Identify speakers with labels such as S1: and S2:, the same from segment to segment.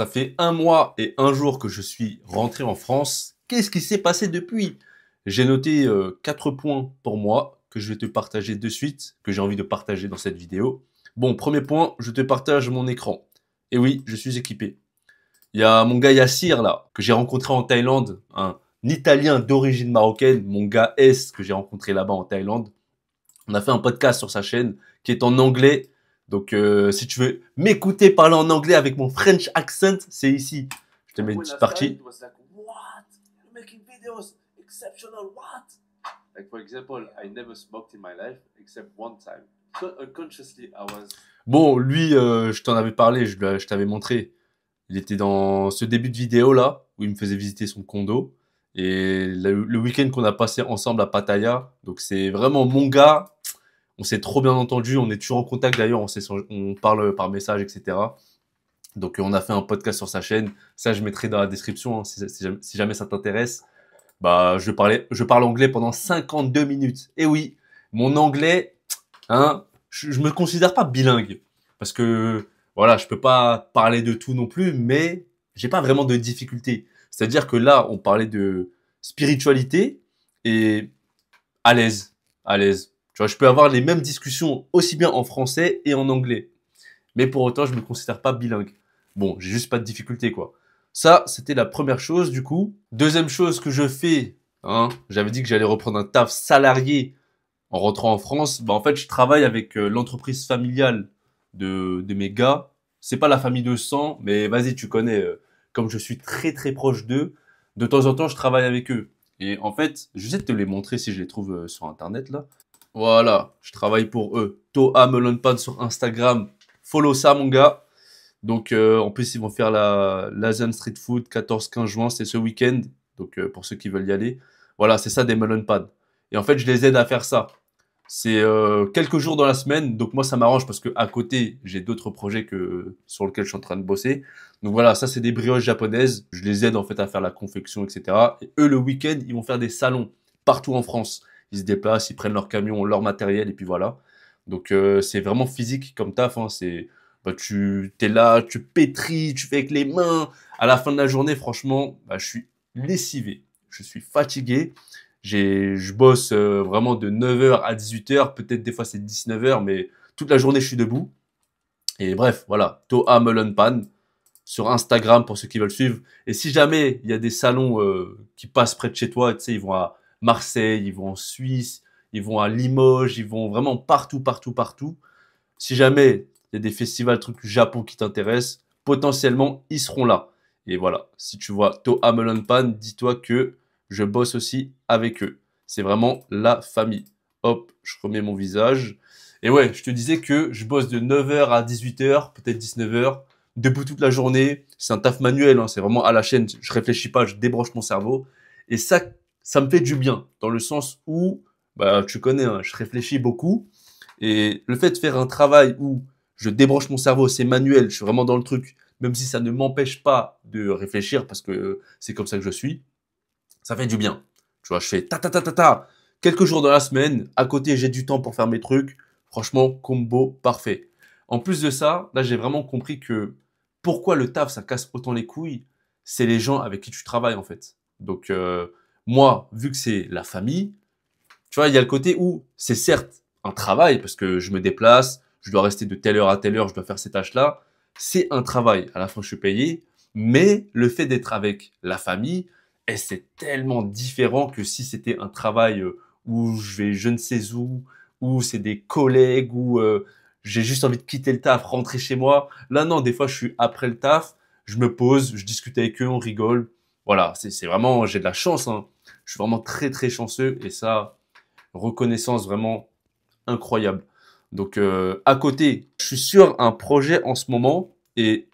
S1: Ça fait 1 mois et 1 jour que je suis rentré en France. Qu'est-ce qui s'est passé depuis? J'ai noté 4 points pour moi que je vais te partager de suite, que j'ai envie de partager dans cette vidéo. Bon, premier point, je te partage mon écran. Et oui, je suis équipé. Il y a mon gars Yassir là, que j'ai rencontré en Thaïlande, un Italien d'origine marocaine, mon gars S que j'ai rencontré là-bas en Thaïlande. On a fait un podcast sur sa chaîne qui est en anglais. Donc, si tu veux m'écouter parler en anglais avec mon French accent, c'est ici. Je te mets une petite partie.
S2: What? You're making videos? Exceptional. What? Like, for example, I never smoked in my life except one time. So unconsciously, I was.
S1: Bon, lui, je t'en avais parlé, je t'avais montré. Il était dans ce début de vidéo là, où il me faisait visiter son condo. Et le week-end qu'on a passé ensemble à Pattaya. Donc, c'est vraiment mon gars. On s'est trop bien entendu, on est toujours en contact d'ailleurs, on parle par message, etc. Donc on a fait un podcast sur sa chaîne, ça je mettrai dans la description hein, si jamais ça t'intéresse. Bah je parle anglais pendant 52 minutes. Et oui, mon anglais, hein, je me considère pas bilingue parce que voilà, je peux pas parler de tout non plus, mais j'ai pas vraiment de difficultés. C'est-à-dire que là, on parlait de spiritualité et à l'aise, à l'aise. Tu vois, je peux avoir les mêmes discussions aussi bien en français et en anglais. Mais pour autant, je me considère pas bilingue. Bon, j'ai juste pas de difficulté, quoi. Ça, c'était la première chose, du coup. Deuxième chose que je fais, hein, j'avais dit que j'allais reprendre un taf salarié en rentrant en France. Bah, en fait, je travaille avec l'entreprise familiale de mes gars. C'est pas la famille de sang, mais vas-y, tu connais. Comme je suis très très proche d'eux, de temps en temps, je travaille avec eux. Et en fait, je vais te les montrer si je les trouve sur Internet, là. Voilà, je travaille pour eux. Toa Melonpan sur Instagram. Follow ça, mon gars. Donc, en plus, ils vont faire l'Asian Street Food 14-15 juin. C'est ce week-end. Donc, pour ceux qui veulent y aller. Voilà, c'est ça des melon pads. Et en fait, je les aide à faire ça. C'est quelques jours dans la semaine. Donc, moi, ça m'arrange parce que à côté, j'ai d'autres projets sur lesquels je suis en train de bosser. Donc, voilà, ça, c'est des brioches japonaises. Je les aide, en fait, à faire la confection, etc. Et eux, le week-end, ils vont faire des salons partout en France. Ils se déplacent, ils prennent leur camion, leur matériel, et puis voilà. Donc, c'est vraiment physique comme taf, hein. Bah, t'es là, tu pétris, tu fais avec les mains. À la fin de la journée, franchement, bah, je suis lessivé. Je suis fatigué. Je bosse vraiment de 9h à 18h. Peut-être des fois c'est 19h, mais toute la journée, je suis debout. Et bref, voilà. Toa Melon Pan sur Instagram pour ceux qui veulent suivre. Et si jamais il y a des salons qui passent près de chez toi, tu sais, ils vont à Marseille, ils vont en Suisse, ils vont à Limoges, ils vont vraiment partout, partout, partout. Si jamais il y a des festivals, trucs Japon qui t'intéressent, potentiellement, ils seront là. Et voilà, si tu vois Toa Melon Pan, dis-toi que je bosse aussi avec eux. C'est vraiment la famille. Hop, je remets mon visage. Et ouais, je te disais que je bosse de 9h à 18h, peut-être 19h, debout toute la journée. C'est un taf manuel, hein, c'est vraiment à la chaîne. Je réfléchis pas, je débranche mon cerveau. Et ça me fait du bien, dans le sens où, bah, tu connais, hein, je réfléchis beaucoup. Et le fait de faire un travail où je débranche mon cerveau, c'est manuel, je suis vraiment dans le truc, même si ça ne m'empêche pas de réfléchir parce que c'est comme ça que je suis, ça fait du bien. Tu vois, je fais ta ta ta ta ta, quelques jours dans la semaine, à côté j'ai du temps pour faire mes trucs, franchement, combo parfait. En plus de ça, là j'ai vraiment compris que pourquoi le taf ça casse autant les couilles, c'est les gens avec qui tu travailles en fait. Donc moi, vu que c'est la famille, tu vois, il y a le côté où c'est certes un travail parce que je me déplace, je dois rester de telle heure à telle heure, je dois faire ces tâches-là. C'est un travail. À la fin, je suis payé. Mais le fait d'être avec la famille, et c'est tellement différent que si c'était un travail où je vais je ne sais où c'est des collègues, où j'ai juste envie de quitter le taf, rentrer chez moi. Là, non, des fois, je suis après le taf, je me pose, je discute avec eux, on rigole. Voilà, c'est vraiment, j'ai de la chance, hein. Je suis vraiment très, très chanceux et ça, reconnaissance vraiment incroyable. Donc à côté, je suis sur un projet en ce moment et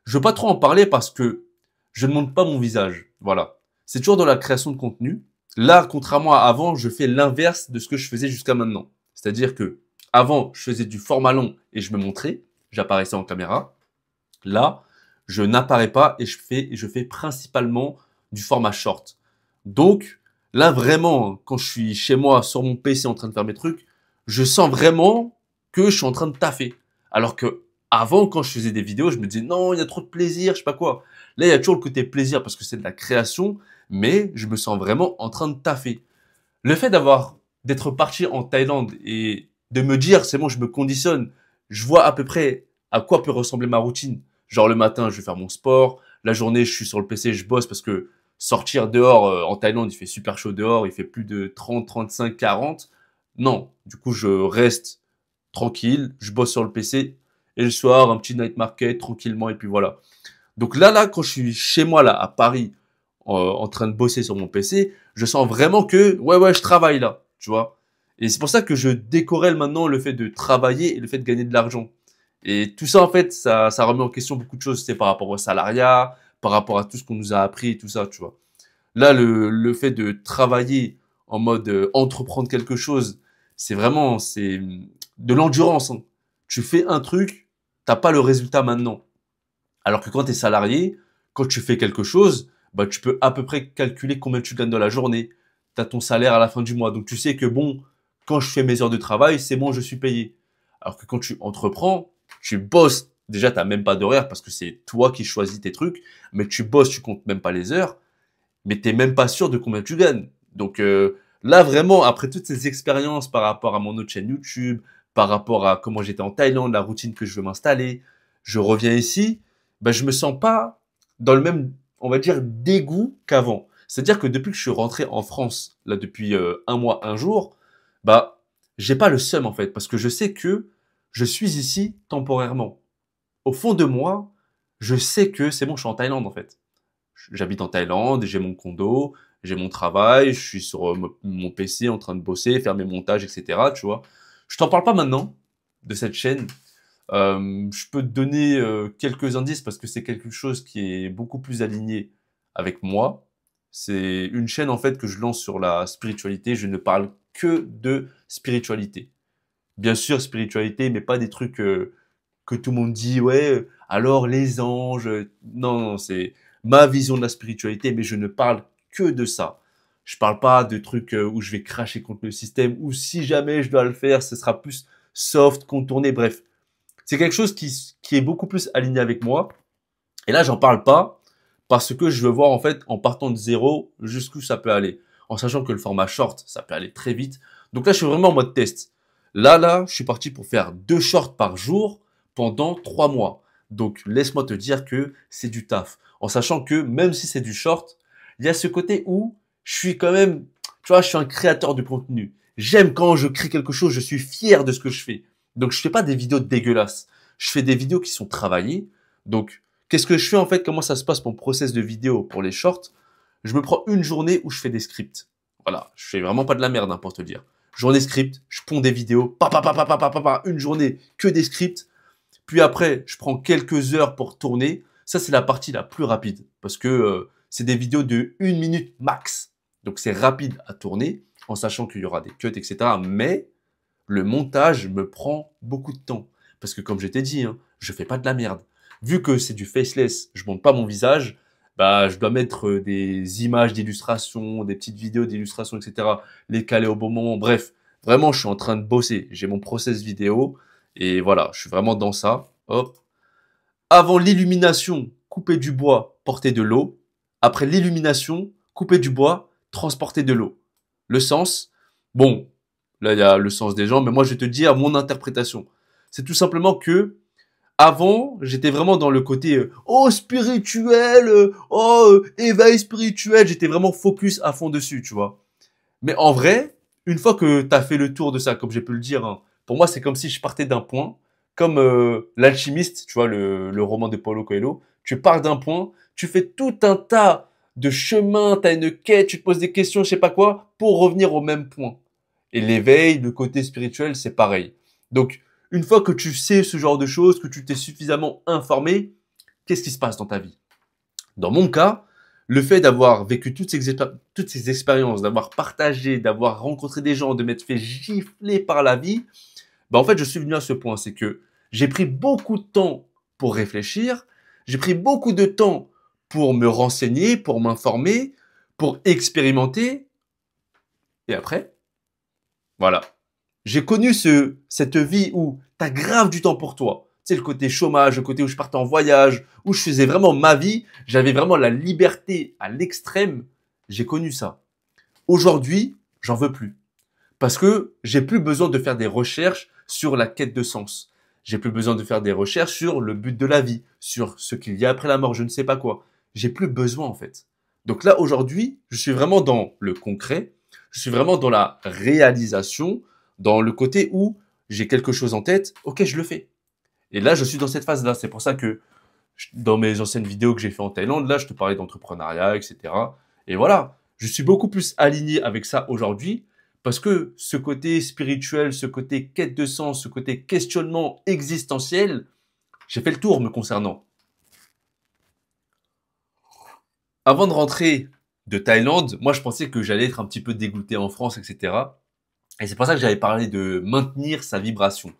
S1: je veux pas trop en parler parce que je ne montre pas mon visage. Voilà. C'est toujours dans la création de contenu. Là, contrairement à avant, je fais l'inverse de ce que je faisais jusqu'à maintenant. C'est-à-dire que avant, je faisais du format long et je me montrais, j'apparaissais en caméra. Là, je n'apparais pas et je fais principalement du format short. Donc, là, vraiment, quand je suis chez moi, sur mon PC, en train de faire mes trucs, je sens vraiment que je suis en train de taffer. Alors que Avant, quand je faisais des vidéos, je me disais non, il y a trop de plaisir, je sais pas quoi. Là, il y a toujours le côté plaisir parce que c'est de la création, mais je me sens vraiment en train de taffer. Le fait d'être parti en Thaïlande et de me dire c'est bon, je me conditionne, je vois à peu près à quoi peut ressembler ma routine. Genre le matin, je vais faire mon sport, la journée, je suis sur le PC, je bosse parce que sortir dehors en Thaïlande, il fait super chaud dehors, il fait plus de 30, 35, 40. Non, du coup, je reste tranquille, je bosse sur le PC et le soir, un petit night market tranquillement et puis voilà. Donc là, quand je suis chez moi là à Paris, en train de bosser sur mon PC, je sens vraiment que ouais, je travaille là, tu vois. Et c'est pour ça que je décorrèle maintenant le fait de travailler et le fait de gagner de l'argent. Et tout ça en fait, ça remet en question beaucoup de choses, c'est par rapport au salariat, par rapport à tout ce qu'on nous a appris et tout ça, tu vois. Là, le fait de travailler en mode entreprendre quelque chose, c'est de l'endurance, hein. Tu fais un truc, t'as pas le résultat maintenant. Alors que quand tu es salarié, quand tu fais quelque chose, bah, tu peux à peu près calculer combien tu gagnes dans la journée. Tu as ton salaire à la fin du mois. Donc tu sais que bon, quand je fais mes heures de travail, c'est bon, je suis payé. Alors que quand tu entreprends, tu bosses. Déjà, tu n'as même pas d'horaire parce que c'est toi qui choisis tes trucs. Mais tu bosses, tu comptes même pas les heures. Mais tu n'es même pas sûr de combien tu gagnes. Donc là, vraiment, après toutes ces expériences par rapport à mon autre chaîne YouTube, par rapport à comment j'étais en Thaïlande, la routine que je veux m'installer, je reviens ici, ben, je me sens pas dans le même, on va dire, dégoût qu'avant. C'est-à-dire que depuis que je suis rentré en France, là, depuis un mois, un jour, bah, j'ai pas le seum, en fait, parce que je sais que je suis ici temporairement. Au fond de moi, je sais que c'est bon, je suis en Thaïlande, en fait. J'habite en Thaïlande, j'ai mon condo, j'ai mon travail, je suis sur mon PC en train de bosser, faire mes montages, etc., tu vois. Je t'en parle pas maintenant de cette chaîne. Je peux te donner quelques indices parce que c'est quelque chose qui est beaucoup plus aligné avec moi. C'est une chaîne en fait que je lance sur la spiritualité. Je ne parle que de spiritualité. Bien sûr, spiritualité, mais pas des trucs que tout le monde dit, ouais, alors les anges. Non, non, c'est ma vision de la spiritualité, mais je ne parle que de ça. Je parle pas de trucs où je vais cracher contre le système, ou si jamais je dois le faire, ce sera plus soft, contourné, bref. C'est quelque chose qui est beaucoup plus aligné avec moi. Et là, j'en parle pas parce que je veux voir en fait en partant de zéro jusqu'où ça peut aller. En sachant que le format short, ça peut aller très vite. Donc là, je suis vraiment en mode test. Là, je suis parti pour faire 2 shorts par jour pendant 3 mois. Donc laisse-moi te dire que c'est du taf. En sachant que même si c'est du short, il y a ce côté où je suis quand même, tu vois, je suis un créateur de contenu. J'aime quand je crée quelque chose, je suis fier de ce que je fais. Donc je fais pas des vidéos dégueulasses. Je fais des vidéos qui sont travaillées. Donc qu'est-ce que je fais en fait? Comment ça se passe mon process de vidéo pour les shorts? Je me prends une journée où je fais des scripts. Voilà, je fais vraiment pas de la merde hein, pour te dire. Journée script, je ponds des vidéos, une journée que des scripts. Puis après, je prends quelques heures pour tourner. Ça, c'est la partie la plus rapide parce que c'est des vidéos de 1 minute max. Donc c'est rapide à tourner en sachant qu'il y aura des cuts, etc. Mais le montage me prend beaucoup de temps. Parce que comme je t'ai dit, hein, je fais pas de la merde. Vu que c'est du faceless, je monte pas mon visage, bah je dois mettre des images d'illustration, des petites vidéos d'illustration, etc. Les caler au bon moment. Bref, vraiment, je suis en train de bosser. J'ai mon process vidéo et voilà, je suis vraiment dans ça. Hop. Avant l'illumination, couper du bois, porter de l'eau. Après l'illumination, couper du bois, transporter de l'eau. Le sens, bon, là il y a le sens des gens, mais moi je vais te dire mon interprétation. C'est tout simplement que avant, j'étais vraiment dans le côté oh spirituel, éveil spirituel, j'étais vraiment focus à fond dessus, tu vois. Mais en vrai, une fois que tu as fait le tour de ça, comme j'ai pu le dire, hein, pour moi, c'est comme si je partais d'un point, comme l'alchimiste, tu vois, le roman de Paulo Coelho. Tu pars d'un point, tu fais tout un tas de chemins, tu as une quête, tu te poses des questions, je sais pas quoi, pour revenir au même point. Et l'éveil, le côté spirituel, c'est pareil. Donc, une fois que tu sais ce genre de choses, que tu t'es suffisamment informé, qu'est-ce qui se passe dans ta vie? Dans mon cas, le fait d'avoir vécu toutes ces expériences, d'avoir partagé, d'avoir rencontré des gens, de m'être fait gifler par la vie, bah en fait, je suis venu à ce point. C'est que j'ai pris beaucoup de temps pour réfléchir, j'ai pris beaucoup de temps pour me renseigner, pour m'informer, pour expérimenter. Et après, voilà. J'ai connu cette vie où tu as grave du temps pour toi. Tu sais, le côté chômage, le côté où je partais en voyage, où je faisais vraiment ma vie, j'avais vraiment la liberté à l'extrême. J'ai connu ça. Aujourd'hui, j'en veux plus. Parce que j'ai plus besoin de faire des recherches sur la quête de sens. J'ai plus besoin de faire des recherches sur le but de la vie, sur ce qu'il y a après la mort, je ne sais pas quoi. J'ai plus besoin en fait. Donc là, aujourd'hui, je suis vraiment dans le concret, je suis vraiment dans la réalisation, dans le côté où j'ai quelque chose en tête, ok, je le fais. Et là, je suis dans cette phase-là. C'est pour ça que dans mes anciennes vidéos que j'ai fait en Thaïlande, là, je te parlais d'entrepreneuriat, etc. Et voilà, je suis beaucoup plus aligné avec ça aujourd'hui parce que ce côté spirituel, ce côté quête de sens, ce côté questionnement existentiel, j'ai fait le tour me concernant. Avant de rentrer de Thaïlande, moi, je pensais que j'allais être un petit peu dégoûté en France, etc. Et c'est pour ça que j'avais parlé de maintenir sa vibration.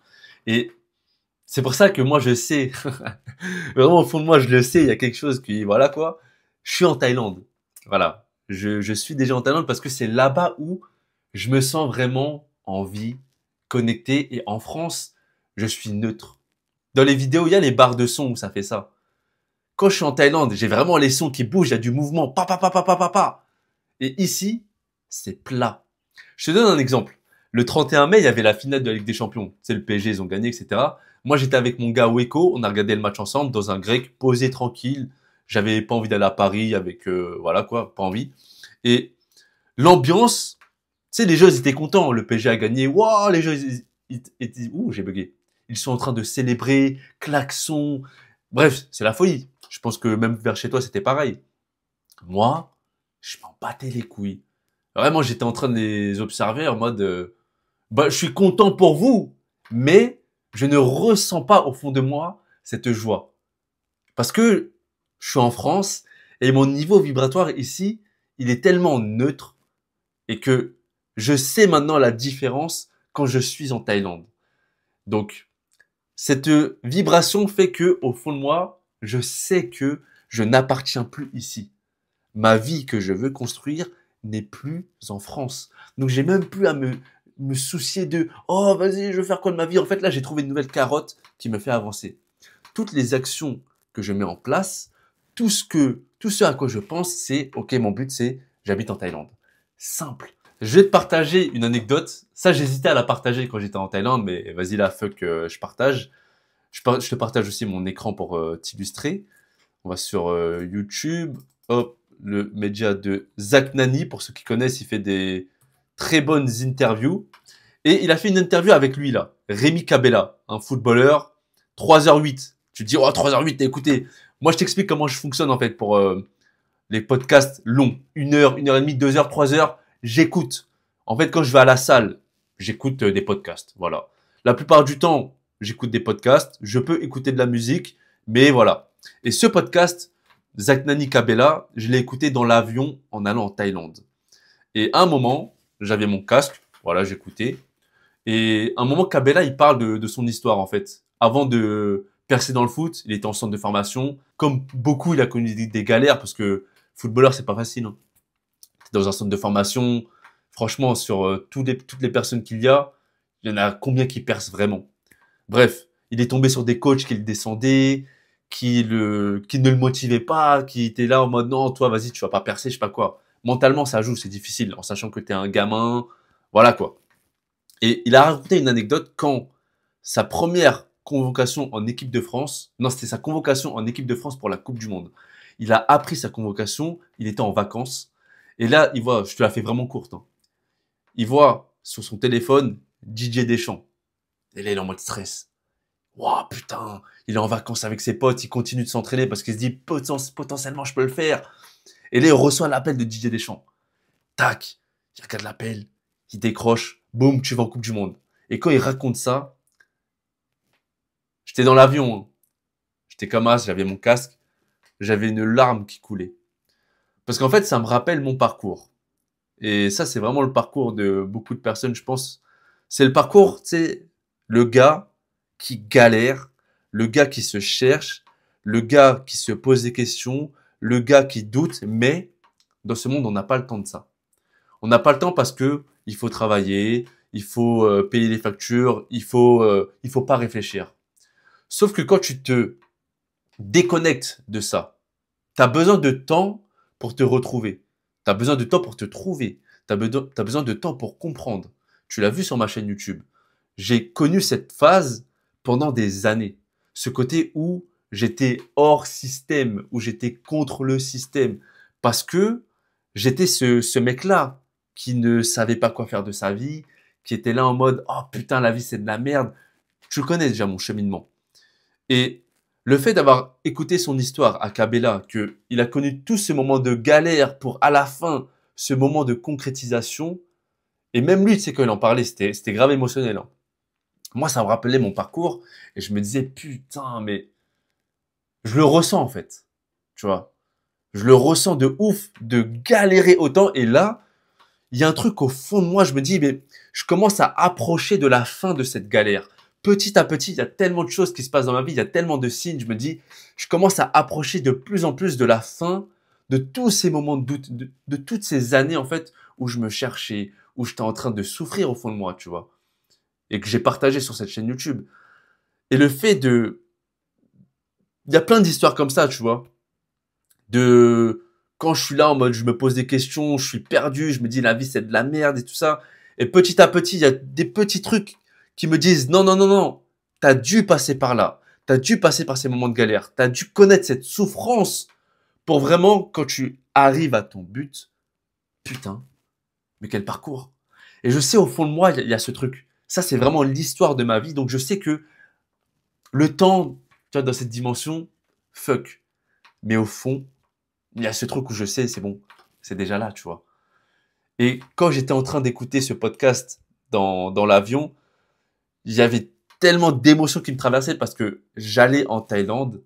S1: Et c'est pour ça que moi, je sais, vraiment au fond de moi, je le sais, il y a quelque chose qui, voilà quoi, je suis en Thaïlande. Voilà, je suis déjà en Thaïlande parce que c'est là-bas où je me sens vraiment en vie, connecté. Et en France, je suis neutre. Dans les vidéos, il y a les barres de son où ça fait ça. Quand je suis en Thaïlande, j'ai vraiment les sons qui bougent, il y a du mouvement, pa pa pa pa pa pa pa. Et ici, c'est plat. Je te donne un exemple. Le 31 mai, il y avait la finale de la Ligue des Champions. C'est le PSG, ils ont gagné, etc. Moi, j'étais avec mon gars Weko, on a regardé le match ensemble dans un grec, posé tranquille. J'avais pas envie d'aller à Paris avec, voilà quoi, pas envie. Et l'ambiance, tu sais, les gens, ils étaient contents. Le PSG a gagné. Waouh, les gens, ouh, j'ai bugué. Ils sont en train de célébrer, klaxon. Bref, c'est la folie. Je pense que même vers chez toi, c'était pareil. Moi, je m'en battais les couilles. Vraiment, j'étais en train de les observer en mode, bah, je suis content pour vous, mais je ne ressens pas au fond de moi cette joie. Parce que je suis en France et mon niveau vibratoire ici, il est tellement neutre et que je sais maintenant la différence quand je suis en Thaïlande. Donc, cette vibration fait que, au fond de moi, je sais que je n'appartiens plus ici. Ma vie que je veux construire n'est plus en France. Donc, j'ai même plus à me soucier de oh, vas-y, je veux faire quoi de ma vie? En fait, là, j'ai trouvé une nouvelle carotte qui me fait avancer. Toutes les actions que je mets en place, tout ce à quoi je pense, c'est ok, mon but, c'est j'habite en Thaïlande. Simple. Je vais te partager une anecdote. Ça, j'hésitais à la partager quand j'étais en Thaïlande, mais vas-y là, fuck, je partage. Je te partage aussi mon écran pour t'illustrer. On va sur YouTube. Hop, le média de Zach Nani. Pour ceux qui connaissent, il fait des très bonnes interviews. Et il a fait une interview avec lui là, Rémi Cabella, un footballeur, 3h08. Tu te dis, oh 3h08, écoutez, moi je t'explique comment je fonctionne en fait pour les podcasts longs. 1 heure, 1h30, 2 heures, 3 heures, j'écoute. En fait, quand je vais à la salle, j'écoute des podcasts. Voilà. La plupart du temps, j'écoute des podcasts. Je peux écouter de la musique, mais voilà. Et ce podcast, Zach Nani Cabella, je l'ai écouté dans l'avion en allant en Thaïlande. Et à un moment, j'avais mon casque, voilà, j'écoutais. Et à un moment, Cabella, il parle de son histoire, en fait. Avant de percer dans le foot, il était en centre de formation. Comme beaucoup, il a connu des galères parce que footballeur, c'est pas facile. Hein. Dans un centre de formation, franchement, sur toutes les personnes qu'il y a, il y en a combien qui percent vraiment. Bref, il est tombé sur des coachs qui le descendaient, qui ne le motivaient pas, qui étaient là en mode non, toi, vas-y, tu vas pas percer, je sais pas quoi. Mentalement, ça joue, c'est difficile, en sachant que t'es un gamin, voilà quoi. Et il a raconté une anecdote quand sa première convocation en équipe de France, non, c'était sa convocation en équipe de France pour la Coupe du Monde. Il a appris sa convocation, il était en vacances, et là, il voit, je te la fais vraiment courte, hein. Il voit sur son téléphone Didier Deschamps. Et là, il est en mode stress. Waouh, putain, il est en vacances avec ses potes, il continue de s'entraîner parce qu'il se dit potentiellement je peux le faire. Et là, il reçoit l'appel de Didier Deschamps. Tac, il regarde l'appel, il décroche, boum, tu vas en Coupe du Monde. Et quand il raconte ça, j'étais dans l'avion, hein. J'étais comme as, j'avais mon casque, j'avais une larme qui coulait. Parce qu'en fait, ça me rappelle mon parcours. Et ça, c'est vraiment le parcours de beaucoup de personnes, je pense. C'est le parcours, tu sais, le gars qui galère, le gars qui se cherche, le gars qui se pose des questions, le gars qui doute, mais dans ce monde, on n'a pas le temps de ça. On n'a pas le temps parce que il faut travailler, il faut payer les factures, il faut pas réfléchir. Sauf que quand tu te déconnectes de ça, tu as besoin de temps pour te retrouver. Tu as besoin de temps pour te trouver. Tu as besoin de temps pour comprendre. Tu l'as vu sur ma chaîne YouTube. J'ai connu cette phase pendant des années. Ce côté où j'étais hors système, où j'étais contre le système. Parce que j'étais ce mec-là qui ne savait pas quoi faire de sa vie, qui était là en mode « Oh putain, la vie c'est de la merde ». Tu connais déjà mon cheminement. Et le fait d'avoir écouté son histoire à Kabela, qu'il a connu tous ces moments de galère pour à la fin, ce moment de concrétisation, et même lui, tu sais, quand il en parlait, c'était grave émotionnel. Hein. Moi, ça me rappelait mon parcours, et je me disais, putain, mais je le ressens en fait, tu vois. Je le ressens de ouf, de galérer autant, et là, il y a un truc au fond de moi, je me dis, mais je commence à approcher de la fin de cette galère. Petit à petit, il y a tellement de choses qui se passent dans ma vie, il y a tellement de signes, je me dis, je commence à approcher de plus en plus de la fin de tous ces moments de doute, de toutes ces années, en fait, où je me cherchais, où j'étais en train de souffrir au fond de moi, tu vois. Et que j'ai partagé sur cette chaîne YouTube. Et le fait de... Il y a plein d'histoires comme ça, tu vois. De... Quand je suis là en mode, je me pose des questions, je suis perdu, je me dis la vie c'est de la merde et tout ça. Et petit à petit, il y a des petits trucs qui me disent non, non, non, non, t'as dû passer par là. T'as dû passer par ces moments de galère. T'as dû connaître cette souffrance pour vraiment, quand tu arrives à ton but, putain, mais quel parcours. Et je sais au fond de moi, il y a ce truc. Ça, c'est vraiment l'histoire de ma vie. Donc je sais que le temps, tu vois, dans cette dimension, fuck. Mais au fond, il y a ce truc où je sais, c'est bon, c'est déjà là, tu vois. Et quand j'étais en train d'écouter ce podcast dans l'avion, il y avait tellement d'émotions qui me traversaient parce que j'allais en Thaïlande.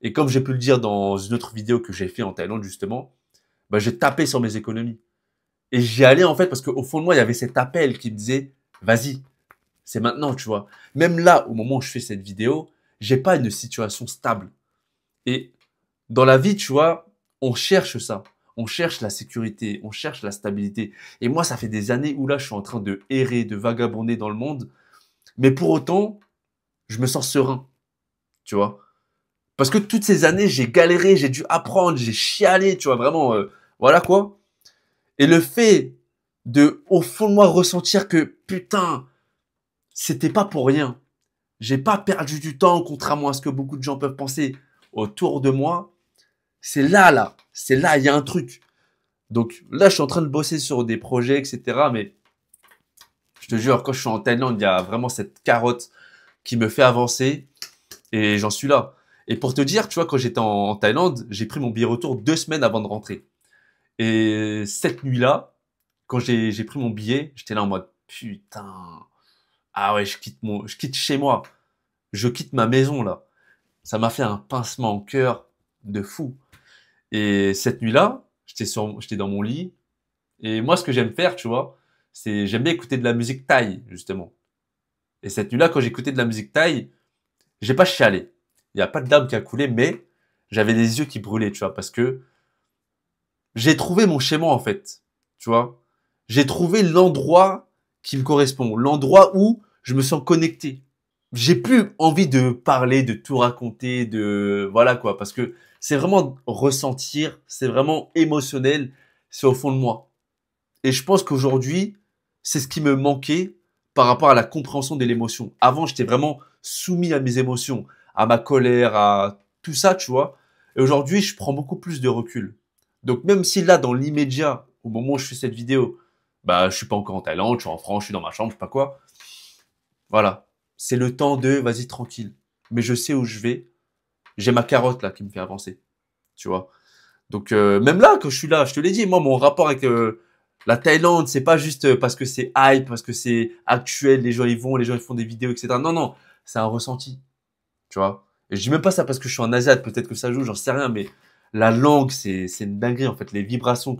S1: Et comme j'ai pu le dire dans une autre vidéo que j'ai fait en Thaïlande, justement, bah, j'ai tapé sur mes économies. Et j'y allais, en fait, parce qu'au fond de moi, il y avait cet appel qui me disait, vas-y, c'est maintenant, tu vois. Même là, au moment où je fais cette vidéo, j'ai pas une situation stable. Et dans la vie, tu vois, on cherche ça. On cherche la sécurité, on cherche la stabilité. Et moi, ça fait des années où là, je suis en train de errer, de vagabonder dans le monde. Mais pour autant, je me sens serein, tu vois. Parce que toutes ces années, j'ai galéré, j'ai dû apprendre, j'ai chialé, tu vois, vraiment, voilà quoi. Et le fait de, au fond de moi, ressentir que, putain, c'était pas pour rien. J'ai pas perdu du temps, contrairement à ce que beaucoup de gens peuvent penser autour de moi. C'est là, il y a un truc. Donc là, je suis en train de bosser sur des projets, etc. Mais je te jure, quand je suis en Thaïlande, il y a vraiment cette carotte qui me fait avancer et j'en suis là. Et pour te dire, tu vois, quand j'étais en Thaïlande, j'ai pris mon billet retour 2 semaines avant de rentrer. Et cette nuit-là, quand j'ai pris mon billet, j'étais là en mode putain, ah ouais, je quitte chez moi, je quitte ma maison là. Ça m'a fait un pincement au cœur de fou. Et cette nuit-là, j'étais dans mon lit. Et moi, ce que j'aime faire, tu vois, c'est j'aime bien écouter de la musique thaï, justement. Et cette nuit-là, quand j'écoutais de la musique thaï, j'ai pas chialé. Il n'y a pas de larmes qui a coulé, mais j'avais les yeux qui brûlaient, tu vois, parce que j'ai trouvé mon schéma, en fait. Tu vois, j'ai trouvé l'endroit qui me correspond, l'endroit où je me sens connecté. J'ai plus envie de parler, de tout raconter, de voilà quoi, parce que c'est vraiment ressentir, c'est vraiment émotionnel, c'est au fond de moi. Et je pense qu'aujourd'hui, c'est ce qui me manquait par rapport à la compréhension de l'émotion. Avant, j'étais vraiment soumis à mes émotions, à ma colère, à tout ça, tu vois. Et aujourd'hui, je prends beaucoup plus de recul. Donc même si là, dans l'immédiat, au moment où je fais cette vidéo, bah, je suis pas encore en Thaïlande, je suis en France, je suis dans ma chambre, je sais pas quoi. Voilà. C'est le temps de, vas-y, tranquille. Mais je sais où je vais. J'ai ma carotte là qui me fait avancer. Tu vois. Donc même là, quand je suis là, je te l'ai dit, moi, mon rapport avec la Thaïlande, c'est pas juste parce que c'est hype, parce que c'est actuel, les gens y vont, les gens ils font des vidéos, etc. Non, non, c'est un ressenti. Tu vois. Et je dis même pas ça parce que je suis en Asie, peut-être que ça joue, j'en sais rien, mais la langue, c'est une dinguerie en fait. Les vibrations,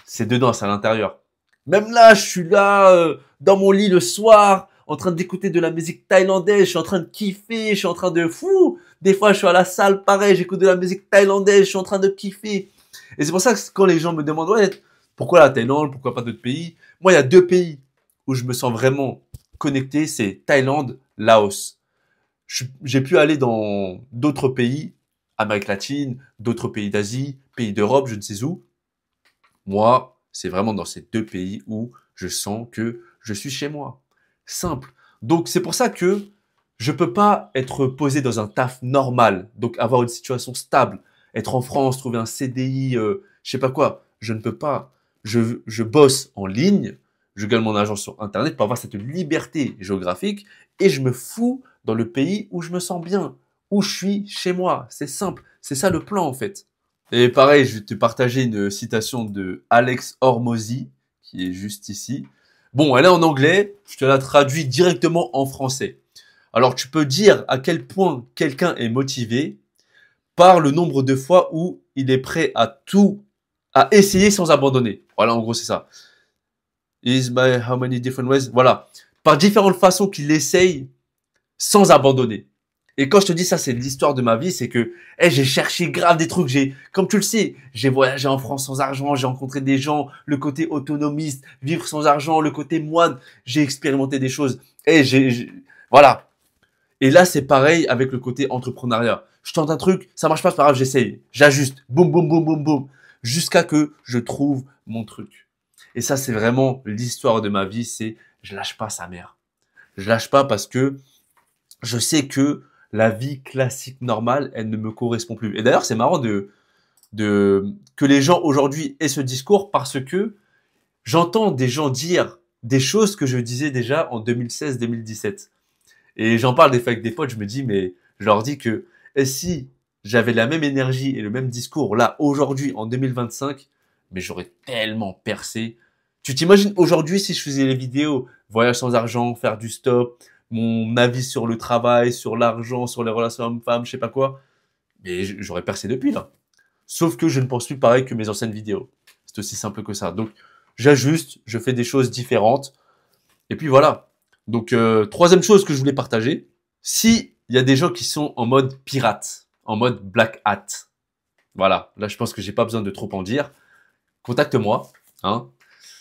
S1: c'est dedans, c'est à l'intérieur. Même là, je suis là, dans mon lit le soir, en train d'écouter de la musique thaïlandaise, je suis en train de kiffer, je suis en train de fou. Des fois, je suis à la salle, pareil, j'écoute de la musique thaïlandaise, je suis en train de kiffer. Et c'est pour ça que quand les gens me demandent, ouais, pourquoi la Thaïlande, pourquoi pas d'autres pays? Moi, il y a 2 pays où je me sens vraiment connecté, c'est Thaïlande, Laos. J'ai pu aller dans d'autres pays, Amérique latine, d'autres pays d'Asie, pays d'Europe, je ne sais où. Moi, c'est vraiment dans ces 2 pays où je sens que je suis chez moi. Simple. Donc, c'est pour ça que je peux pas être posé dans un taf normal, donc avoir une situation stable, être en France, trouver un CDI, je sais pas quoi. Je ne peux pas. Je bosse en ligne, je gagne mon argent sur Internet pour avoir cette liberté géographique et je me fous dans le pays où je me sens bien, où je suis chez moi. C'est simple. C'est ça le plan, en fait. Et pareil, je vais te partager une citation de Alex Hormozy, qui est juste ici. Bon, elle est en anglais, je te la traduis directement en français. Alors, tu peux dire à quel point quelqu'un est motivé par le nombre de fois où il est prêt à essayer sans abandonner. Voilà, en gros, c'est ça. Is by how many different ways? Voilà. Par différentes façons qu'il essaye sans abandonner. Et quand je te dis ça, c'est l'histoire de ma vie, c'est que j'ai cherché grave des trucs. Comme tu le sais, j'ai voyagé en France sans argent, j'ai rencontré des gens, le côté autonomiste, vivre sans argent, le côté moine, j'ai expérimenté des choses. Voilà. Et là, c'est pareil avec le côté entrepreneuriat. Je tente un truc, ça marche pas, c'est pas grave, j'essaye, j'ajuste, boum, boum, boum, boum, boum, jusqu'à que je trouve mon truc. Et ça, c'est vraiment l'histoire de ma vie, c'est je lâche pas sa mère. Je lâche pas parce que je sais que la vie classique normale, elle ne me correspond plus. Et d'ailleurs, c'est marrant que les gens aujourd'hui aient ce discours parce que j'entends des gens dire des choses que je disais déjà en 2016-2017. Et j'en parle des fois avec des potes, je me dis, mais je leur dis que si j'avais la même énergie et le même discours là, aujourd'hui, en 2025, mais j'aurais tellement percé. Tu t'imagines aujourd'hui si je faisais les vidéos voyage sans argent, faire du stop, mon avis sur le travail, sur l'argent, sur les relations hommes-femmes, je sais pas quoi, mais j'aurais percé depuis là. Sauf que je ne pense plus pareil que mes anciennes vidéos. C'est aussi simple que ça. Donc, j'ajuste, je fais des choses différentes. Et puis voilà. Donc, troisième chose que je voulais partager. Si il y a des gens qui sont en mode pirate, en mode black hat. Voilà. Là, je pense que j'ai pas besoin de trop en dire. Contacte-moi. Hein.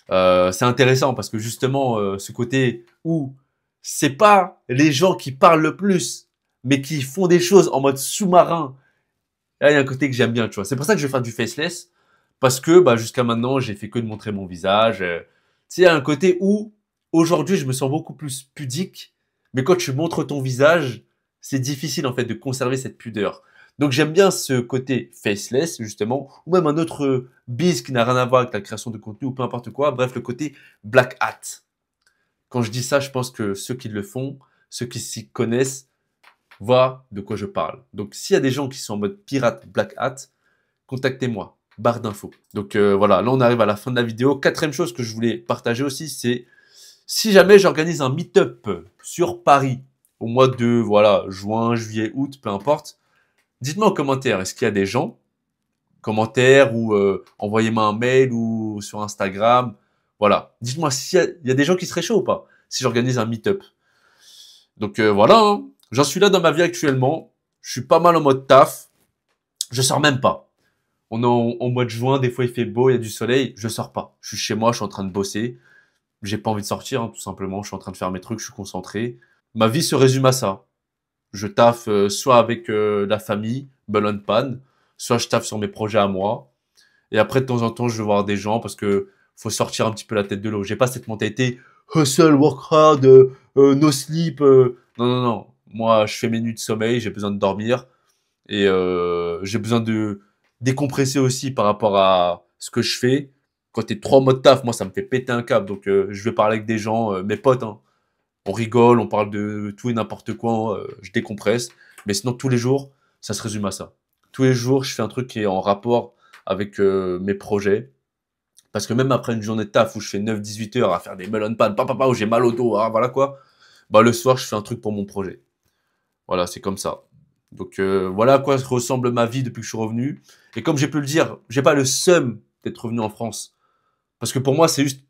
S1: C'est intéressant parce que justement, ce côté où c'est pas les gens qui parlent le plus, mais qui font des choses en mode sous-marin. Là, il y a un côté que j'aime bien, tu vois. C'est pour ça que je vais faire du faceless. Parce que, jusqu'à maintenant, j'ai fait que de montrer mon visage. Tu sais, il y a un côté où, aujourd'hui, je me sens beaucoup plus pudique. Mais quand tu montres ton visage, c'est difficile, en fait, de conserver cette pudeur. Donc, j'aime bien ce côté faceless, justement. Ou même un autre biz qui n'a rien à voir avec la création de contenu ou peu importe quoi. Bref, le côté black hat. Quand je dis ça, je pense que ceux qui le font, ceux qui s'y connaissent, voient de quoi je parle. Donc, s'il y a des gens qui sont en mode pirate black hat, contactez-moi. Barre d'infos. Donc voilà, là on arrive à la fin de la vidéo. Quatrième chose que je voulais partager aussi, c'est si jamais j'organise un meet-up sur Paris au mois de juin, juillet, août, peu importe, dites-moi en commentaire, est-ce qu'il y a des gens, commentaires ou envoyez-moi un mail ou sur Instagram, voilà. Dites-moi s'il y a des gens qui seraient chauds ou pas, si j'organise un meet-up. Donc voilà, hein. J'en suis là dans ma vie actuellement, je suis pas mal en mode taf, je sors même pas. On est en mois de juin, des fois il fait beau, il y a du soleil, je sors pas. Je suis chez moi, je suis en train de bosser. J'ai pas envie de sortir, hein, tout simplement. Je suis en train de faire mes trucs, je suis concentré. Ma vie se résume à ça. Je taffe soit avec la famille, belle pan, soit je taffe sur mes projets à moi. Et après, de temps en temps, je vais voir des gens parce que faut sortir un petit peu la tête de l'eau. J'ai pas cette mentalité hustle, work hard, no sleep. Non, non, non. Moi, je fais mes nuits de sommeil, j'ai besoin de dormir. Et j'ai besoin de décompresser aussi par rapport à ce que je fais. Quand t'es trop en mode taf, moi ça me fait péter un câble. Donc je vais parler avec des gens, mes potes. Hein. On rigole, on parle de tout et n'importe quoi. Je décompresse. Mais sinon tous les jours, ça se résume à ça. Tous les jours, je fais un truc qui est en rapport avec mes projets. Parce que même après une journée de taf où je fais 9-18 heures à faire des melon pan, où j'ai mal au dos, hein, voilà quoi. Le soir, je fais un truc pour mon projet. Voilà, c'est comme ça. Donc voilà à quoi ressemble ma vie depuis que je suis revenu. Et comme j'ai pu le dire, j'ai pas le seum d'être revenu en France. Parce que pour moi, c'est juste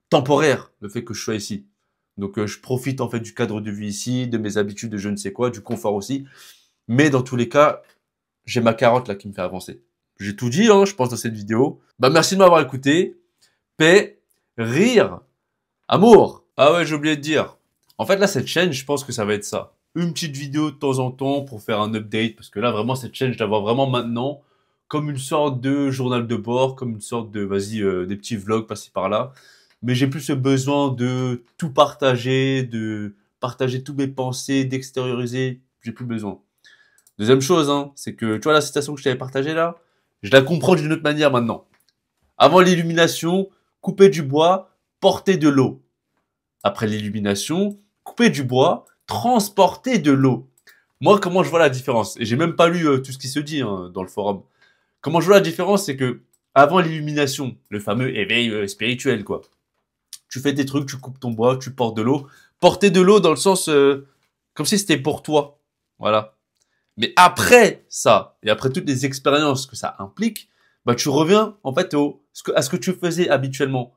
S1: temporaire le fait que je sois ici. Donc je profite en fait du cadre de vie ici, de mes habitudes, de je ne sais quoi, du confort aussi. Mais dans tous les cas, j'ai ma carotte là qui me fait avancer. J'ai tout dit, hein, je pense, dans cette vidéo. Merci de m'avoir écouté. Paix, rire, amour. Ah ouais, j'ai oublié de dire. En fait, là, cette chaîne, je pense que ça va être ça. une petite vidéo de temps en temps pour faire un update, parce que là, vraiment, cette chaîne, je la vois vraiment maintenant comme une sorte de journal de bord, comme une sorte de, vas-y, des petits vlogs passés par là. Mais j'ai plus ce besoin de tout partager, de partager toutes mes pensées, d'extérioriser. J'ai plus besoin. Deuxième chose, hein, c'est que, tu vois, la citation que je t'avais partagée là, je la comprends d'une autre manière maintenant. Avant l'illumination, couper du bois, porter de l'eau. Après l'illumination, couper du bois, transporter de l'eau. Moi, comment je vois la différence? Et j'ai même pas lu tout ce qui se dit hein, dans le forum. Comment je vois la différence, c'est que avant l'illumination, le fameux éveil spirituel, quoi. Tu fais tes trucs, tu coupes ton bois, tu portes de l'eau. Porter de l'eau dans le sens comme si c'était pour toi, voilà. Mais après ça, et après toutes les expériences que ça implique, bah tu reviens en fait à ce que tu faisais habituellement,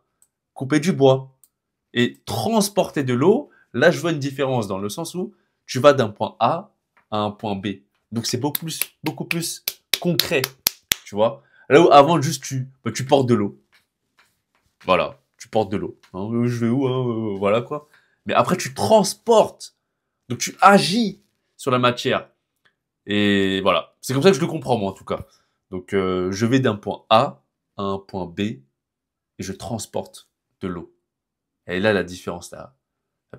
S1: couper du bois et transporter de l'eau. Là, je vois une différence dans le sens où tu vas d'un point A à un point B. Donc c'est beaucoup plus concret, tu vois. Là où avant juste tu portes de l'eau, voilà, tu portes de l'eau. Hein, je vais où, hein, voilà quoi. Mais après tu transportes, donc tu agis sur la matière. Et voilà, c'est comme ça que je le comprends moi en tout cas. Donc je vais d'un point A à un point B et je transporte de l'eau. Et là la différence, la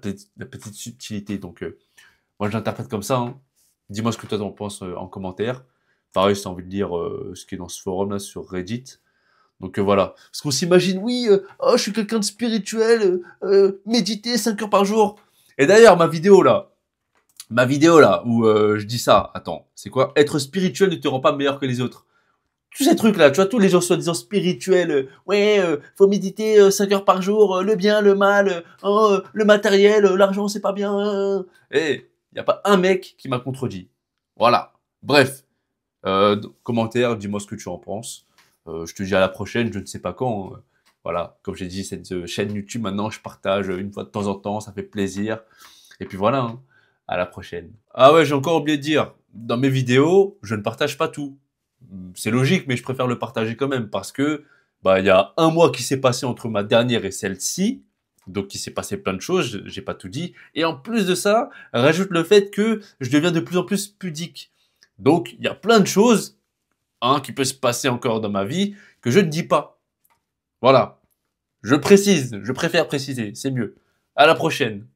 S1: petite subtilité. Donc moi je l'interprète comme ça. Hein. Dis-moi ce que toi t'en penses en commentaire. Pareil, si t'as envie de lire ce qui est dans ce forum là sur Reddit. Donc voilà. Parce qu'on s'imagine, oui, oh, je suis quelqu'un de spirituel, méditer 5 heures par jour. Et d'ailleurs, ma vidéo là, où je dis ça, attends, c'est quoi? Être spirituel ne te rend pas meilleur que les autres. Tous ces trucs-là, tu vois, tous les gens soi-disant spirituels, ouais, faut méditer 5 heures par jour, le bien, le mal, oh, le matériel, l'argent, c'est pas bien. Eh, y a pas un mec qui m'a contredit. Voilà. Bref, commentaire, dis-moi ce que tu en penses. Je te dis à la prochaine, je ne sais pas quand. Voilà, comme j'ai dit, cette chaîne YouTube, maintenant, je partage une fois de temps en temps, ça fait plaisir. Et puis voilà, hein. À la prochaine. Ah ouais, j'ai encore oublié de dire, dans mes vidéos, je ne partage pas tout. C'est logique, mais je préfère le partager quand même parce que bah il y a un mois qui s'est passé entre ma dernière et celle-ci, donc il s'est passé plein de choses, j'ai pas tout dit. Et en plus de ça, rajoute le fait que je deviens de plus en plus pudique. Donc il y a plein de choses hein, qui peuvent se passer encore dans ma vie que je ne dis pas. Voilà, je précise, je préfère préciser, c'est mieux. À la prochaine.